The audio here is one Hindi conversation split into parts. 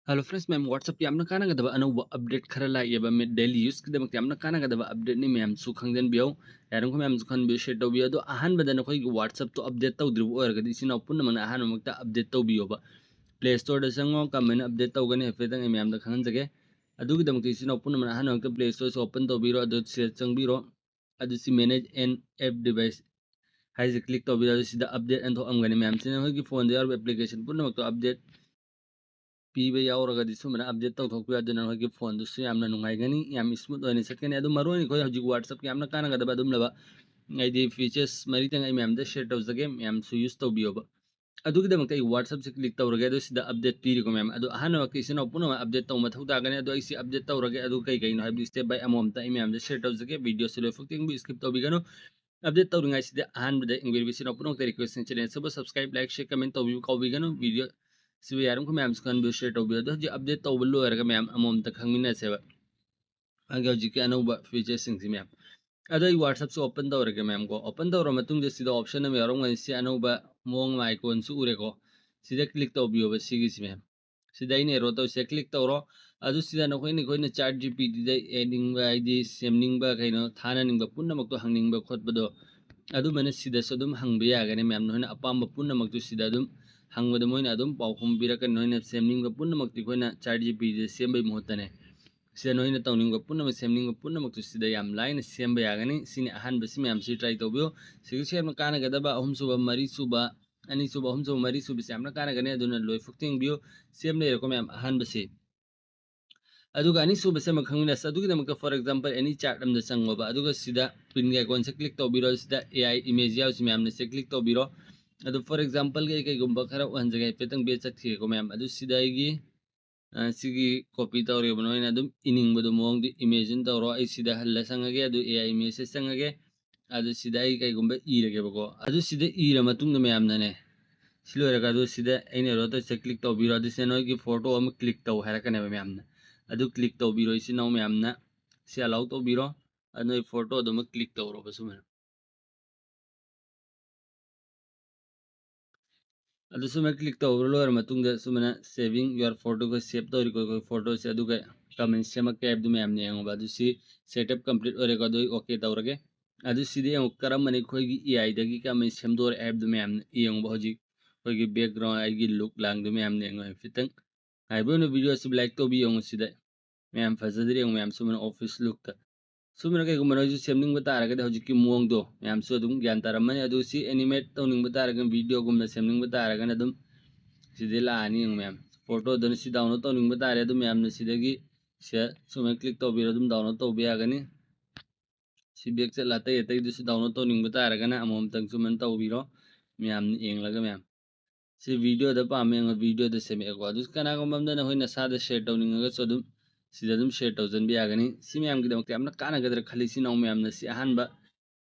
हेलो फ्रेंड्स मैम व्हाट्सएप की यामना कानागदबा अनौबा अपडेट खरा लाइएबा मे डेली यूज किदमक यामना कानागदबा अपडेट नि मैम सु खंगजन बियो यारंखो मैम सु खन बि शेयर तौबियो दो अहान बदन खोई व्हाट्सएप तो अपडेट तौद्रिबो ओरगदि सिना पुन्न मन अहान मक्ता अपडेट तौबियोबा प्ले स्टोर दा संगो कमेन अपडेट तौगने हेफेदंग मैम दा खंगन जगे अदुगी दमक सिना पुन्न मन अहान मक्ता प्ले स्टोर से ओपन तौबिरो अदु से चंगबिरो अदु सि मैनेज एन ऐप डिवाइस हाइजे क्लिक तौबिरो सिदा अपडेट एंड तो अमगने मैम सिना होगी फोन दे एप्लीकेशन पुन्न मक्ता अपडेट पीबे यावरगदि सुमना अपडेट तौथोकपि अदुना होगी फोन दुसु यामना नुंगाइगनी याम स्मूथ ओइने सकने अदु मरोनि खोय हजि WhatsApp यामना कानागदबा अदुम लबा आईडी फीचर्स मरी तंग आई मैम द शेयर तौजगे मैम सु यूज तौबियोबा अदुगी दमक आई WhatsApp से क्लिक तौरगे अदु सिदा अपडेट पीरिको मैम अदु अहान वक्ति सिना पुनो अपडेट तौ मथौ तागने अदु आई सि अपडेट तौरगे अदु कई कई नो हाइबि स्टेप बाय अमोम ता आई मैम द शेयर तौजगे वीडियो से लो फुक्तिंग बि स्किप तौबिगनो अपडेट तौरिंगाइ सिदा अहान बद इंग्लिश सिना पुनो रिक्वेस्ट चैनल सब सब्सक्राइब लाइक शेयर कमेंट तौबि कौबिगनो वीडियो सिबे यारम को मैम स्कन बि शेयर तौबि अदु हजि अपडेट तौब लोयरगा मैम अमोम ता खंगमिना सेबा आगे हजि के अनौबा फीचर्स सिंग मैम अदो आई WhatsApp से ओपन तौरगे मैम को ओपन तौर मतुंग दे सिदा ऑप्शन में यारम से अनौबा मोंग आइकॉन सु उरेको सिदा क्लिक तौबियोबा सिगिस मैम सिदा इन एरो तो से क्लिक तौरो अदु सिदा नखोइनि खोइना चार्ट जीपीटी दे एडिंग आईडी सेमनिंग बा कइनो थाना निंग बा पुन्ना मक्तो हंगनिंग बा खोटबदो अदु मने सिदा सदुम हंगबे यागने मैम नोइना अपाम पुन्ना मक्तो सिदा दुम हंगबद मोइना अदुम पाउखुम बिरकन नोइना सेमनिंग बा पुन्ना मक्ति खोइना चार्ट जीपीटी सेमबै मोहतने सिदा नोइना तौनिंग बा पुन्ना सेमनिंग बा पुन्ना मक्तो सिदा याम लाइन सेमबे यागने सिने अहान बसि मैम सि ट्राई तौबियो सिगि शेयर म काना गदबा अहुम सुबा मरी सुबा अनि सुबा अहुम सुबा मरी सुबि सेमना काना गने अदुना लोय फुक्तिंग बियो सेम लेरको मैम अहान बसि अदुगा अनि सुबसे मखंगना अदुगी दमक फॉर एग्जांपल एनी चार्ट अम द संगोबा अदुगा सिदा पिन के आइकॉन से क्लिक तौबिरो सिदा एआई इमेज याउ सि मैम ने से क्लिक तौबिरो अदु फॉर एग्जांपल के गुंबा खरा वन जगह पेतंग बे चथि को मैम अदु सिदा गी सिगी कॉपी तौरे बनोइना अदुम इनिंग बदु मोंग दि इमेजिन तौरो आई सिदा हल्ला संगगे अदु एआई इमेज से संगगे अदु सिदा आई कई गुंबा इरगे बको अदु सिदा इरा मतुंग मैम ने सिलोरगा अदु सिदा आइने रोतो से क्लिक तौबिरो अदु से नोई की फोटो अम क्लिक तौ हरकने मैम अदु क्लिक तौबिरो इसी नौ मैमना से अलाउ तौबिरो अनोई फोटो अदुम क्लिक तौरो बसुमन अदु सुमन क्लिक तौरो लोर मतुंग द सुमन सेविंग योर फोटो को सेव तौरी को फोटो से अदु कमेंट सेमक के अदु मैम ने अंगो अदु सी सेटअप कंप्लीट ओरे को अदु ओके तौरगे अदु सिदे अंग करम मने खोगी एआई दगी कमेंट सेमदोर ऐप दु मैम इयंग होजी खोगी बैकग्राउंड आईगी लुक लांग दु मैम ने अंगो फितंग आइबोनो वीडियो सब लाइक तो भी अंग सिदे मैम फजदरी अंग मैम सुमन ऑफिस लुक सुमन कई गुमन होजि सेमनिंग बतारगदे होजिकी मुंग दो मैम सु अदुम ज्ञान तारमने अदु सी एनिमेट तौनिंग बतारगन वीडियो गुमना सेमनिंग बतारगन अदुम सिदे लानी मैम फोटो दन सी डाउनलोड तौनिंग बतारे अदुम मैम ने सिदगी से सुमन क्लिक तौबिरो अदुम डाउनलोड तौबे यागनी सी बेक चला तै तै दुस डाउनलोड तौनिंग बतारगन अमोम तंग सुमन तौबिरो मैम ने एंगलगा मैम सी वीडियो द पामे वीडियो द सेमे को अदुस कना को ममदन होइना सादा शेयर तौनिंग ग सदुम सिदा दुम शेयर तौजन बे यागनी सी मैम की दमक यामना काना गदर खली सी नाउ मैम ने सी अहानबा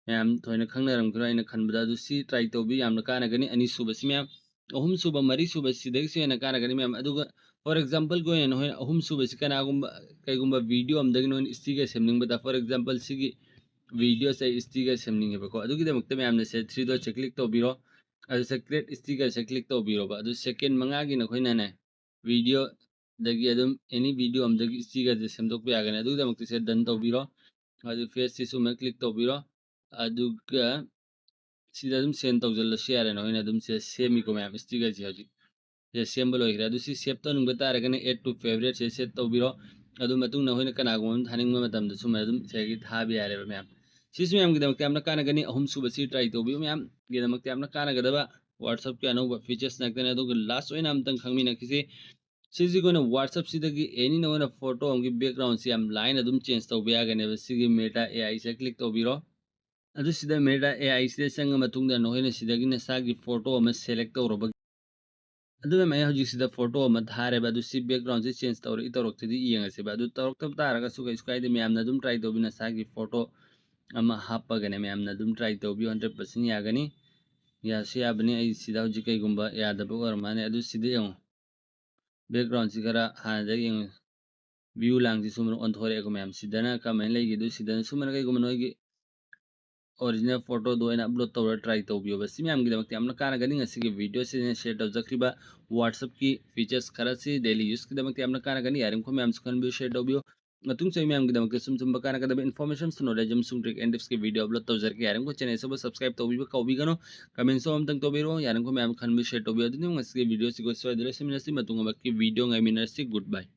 मैम थोइना खंगनरम खरा इन खनबदा दु सी ट्राई तौबी यामना काना गनी अनि सुबह सी मैम अहुम सुबह मरी सुबह सिदगी से ना काना गनी मैम अदुगा फॉर एग्जांपल को न होइना अहुम सुबह सी कना गुंबा कईगुंबा वीडियो हम दगी नोन स्टिगर सेमनिंग बता फॉर एग्जांपल सिगी वीडियो से स्टिगर सेमनिंग है बको अदुगी दमक मैम ने से 3 दो से क्लिक तौबिरो अदु से क्रिएट स्टिकर से क्लिक तौबिरो बा अदु सेकंड मंगा की न खोइना ने वीडियो दगी अदुम एनी वीडियो हम दगी स्टिकर से सेमदोक पे आगने अदुगी दमक से डन तौबिरो अदु फेस से सुमे क्लिक तौबिरो अदुगा सिदा अदुम सेंड तौजल्लसु यारे न होइना अदुम से सेमिको मैम स्टिकर से हजि से सेम्बल होइग्रे अदु सी सेव तो नुंग बतारगने ऐड टू फेवरेट से सेट तौबिरो अदु मतुंग न होइना कनागुम थानिंग मतम द सुमे अदुम सेगी थाबि यारे मैम सिस मैम की दमक यामना काना गनी अहुम सुबह सी ट्राई तौबियो मैम की दमक यामना काना गदबा WhatsApp के अनौबा फीचर्स नकने अदु लास्ट ओइना अमतंग खंगमी नकिसी सिजी को WhatsApp सिदगी एनी नोना फोटो हमकी बैकग्राउंड से हम लाइन अदुम चेंज तौबे यागने सिगी मेटा एआई से क्लिक तौबिरो अदु सिदा मेटा एआई से संग मतुंग द नोइना सिदगी नसागी फोटो अमा सेलेक्ट तौरब अदु मैं हजि सिदा फोटो अमा थारे बा अदु सी बैकग्राउंड से चेंज तौर इ तौरक्तदि इयंगसे बा अदु तौरक्तब तारगा सुगा स्काइदे मैमना अदुम ट्राई तौबि नसागी फोटो अमा हापगने मैमना अदुम ट्राई तौबि 100% यागनी या से याबने आई सिदा हजि कईगुंबा यादब ओरमाने अदु सिदे यंग बैकग्राउंड से करा हानदा यंग व्यू लांग से सुमन ऑन थोरे को मैम सिदना कमेंट लेगी दु सिदना सुमन कईगुंबा नोगी original photo do ina upload tawra try tawbiyo ba simyam gidamakti amna kana gani ngasi video si share tawjakriba WhatsApp ki features khara si daily use gidamakti amna kana gani yarim ko myam sukan bi share tawbiyo ngatung sa myam gidamakti sum bakana kada information no rajam sum trick and tips ki video upload tawjar ki yarim ko channel sabo subscribe tawbiyo kaubi gano comment so amtang tawbiro yarim ko myam khan bi share tawbiyo dinu ngasi video si ko so dile simna si matunga bakki video ngai minar si goodbye.